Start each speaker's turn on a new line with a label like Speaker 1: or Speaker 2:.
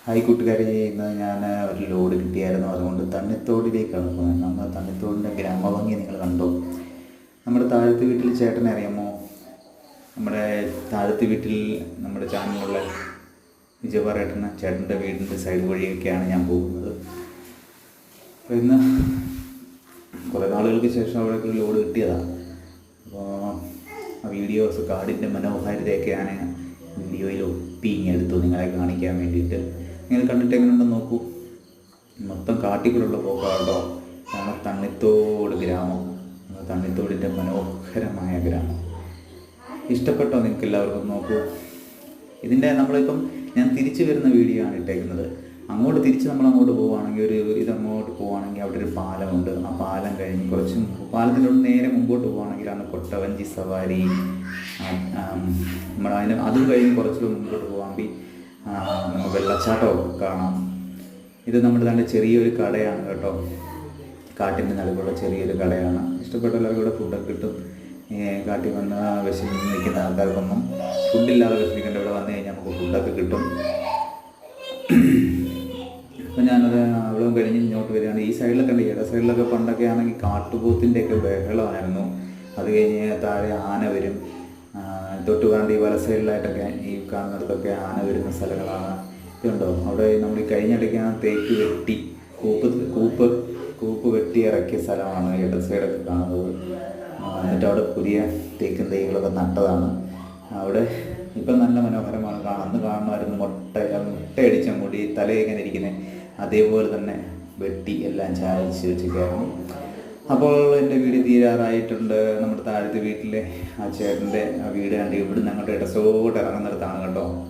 Speaker 1: Hi കൂട്ടുകാരെ, ഇന്ന് ഞാൻ ഒരു ലോഡ് കിട്ടിയായിരുന്നു. അതുകൊണ്ട് തണ്ണിത്തോടിലേക്കാണ് പോകുന്നത്. നമ്മൾ തണ്ണിത്തോടിൻ്റെ ഗ്രാമഭംഗി നിങ്ങൾ കണ്ടോ? നമ്മുടെ താഴത്തെ വീട്ടിൽ ചേട്ടനെ അറിയാമോ? നമ്മുടെ താഴത്തെ വീട്ടിൽ നമ്മുടെ ചാനലുള്ള വിജയപാറേട്ടന് ചേട്ടൻ്റെ വീടിൻ്റെ സൈഡ് വഴിയൊക്കെയാണ് ഞാൻ പോകുന്നത്. അപ്പോൾ ഇന്ന് കുറേ നാളുകൾക്ക് ശേഷം അവിടെ ഒരു ലോഡ് കിട്ടിയതാണ്. അപ്പോൾ ആ വീഡിയോസ് കാടിൻ്റെ മനോഹാരിതയൊക്കെയാണ് വീഡിയോയിൽ ഒപ്പി ഇങ്ങെടുത്തു നിങ്ങളെ കാണിക്കാൻ വേണ്ടിയിട്ട്. നിങ്ങൾ കണ്ടിട്ട് എങ്ങനെയുണ്ടെന്ന് നോക്കൂ. മൊത്തം കാട്ടിക്കൂടുള്ള പോക്കാട്ടോ. ഇതാണ് തണ്ണിത്തോട് ഗ്രാമം. തണ്ണിത്തോടിൻ്റെ മനോഹരമായ ഗ്രാമം. ഇഷ്ടപ്പെട്ടോ നിങ്ങൾക്ക് എല്ലാവർക്കും? നോക്കൂ. ഇതിൻ്റെ നമ്മളിപ്പം ഞാൻ തിരിച്ചു വരുന്ന വീഡിയോ ആണ് ഇട്ടേക്കുന്നത്. തിരിച്ച് നമ്മളങ്ങോട്ട് പോവുകയാണെങ്കിൽ ഇതങ്ങോട്ട് പോവുകയാണെങ്കിൽ അവിടെ ഒരു പാലമുണ്ട്. ആ പാലം കഴിഞ്ഞ് കുറച്ച് പാലത്തിനോട് നേരെ മുമ്പോട്ട് പോവുകയാണെങ്കിലാണ് കൊട്ടവഞ്ചി സവാരി. അതും കഴിഞ്ഞ് കുറച്ചുകൂടെ മുമ്പോട്ട് പോകാമെങ്കിൽ നമുക്ക് വെള്ളച്ചാട്ടമൊക്കെ കാണാം. ഇത് നമ്മുടെ തന്നെ ചെറിയൊരു കടയാണ് കേട്ടോ. കാട്ടിൻ്റെ നടുക്കുള്ള ചെറിയൊരു കടയാണ്. ഇഷ്ടപ്പെട്ട എല്ലാവർക്കും ഇവിടെ ഫുഡൊക്കെ കിട്ടും. കാട്ടിൽ വന്ന് നിൽക്കുന്ന ആൾക്കാർക്കൊന്നും ഫുഡില്ലാതെ വിഷമിക്കേണ്ട. ഇവിടെ വന്നു കഴിഞ്ഞാൽ നമുക്ക് ഫുഡൊക്കെ കിട്ടും. അപ്പോൾ ഞാനത് അവിടെ കഴിഞ്ഞ് ഇങ്ങോട്ട് വരികയാണ്. ഈ സൈഡിലൊക്കെ ഉണ്ട്. ഇട സൈഡിലൊക്കെ പണ്ടൊക്കെ ആണെങ്കിൽ കാട്ടുപോത്തിൻ്റെയൊക്കെ ബഹളമായിരുന്നു. അത് കഴിഞ്ഞ് താഴെ ആന വരും. തൊട്ടുകാണ്ട് ഈ വല സൈഡിലായിട്ടൊക്കെ ഈ കാണുന്നിടത്തൊക്കെ ആന വരുന്ന സ്ഥലങ്ങളാണ്. ഇതുണ്ടോ അവിടെ നമ്മൾ ഈ കഴിഞ്ഞിടയ്ക്കാണ് തേക്ക് വെട്ടി കൂപ്പ് വെട്ടി ഇറക്കിയ സ്ഥലമാണ് ഇട സൈഡൊക്കെ കാണുന്നത്. എന്നിട്ട് അവിടെ പുതിയ തേക്കും തൈകളൊക്കെ നട്ടതാണ്. അവിടെ ഇപ്പം നല്ല മനോഹരമാണ്. അന്ന് കാണുമായിരുന്നു മുട്ടയടിച്ച മുടി തലയിങ്ങനെ ഇരിക്കുന്നത്. അതേപോലെ തന്നെ വെട്ടി എല്ലാം ചായച്ച് വെച്ചിട്ടായിരുന്നു. അപ്പോൾ എൻ്റെ വീട് തീരാറായിട്ടുണ്ട്. നമ്മുടെ താഴത്തെ വീട്ടിലെ ആ ചേട്ടൻ്റെ ആ വീട് കണ്ട് ഇവിടുന്ന് അങ്ങോട്ട് ഇടസോട്ട് ഇറങ്ങുന്നിടത്താണ് കേട്ടോ.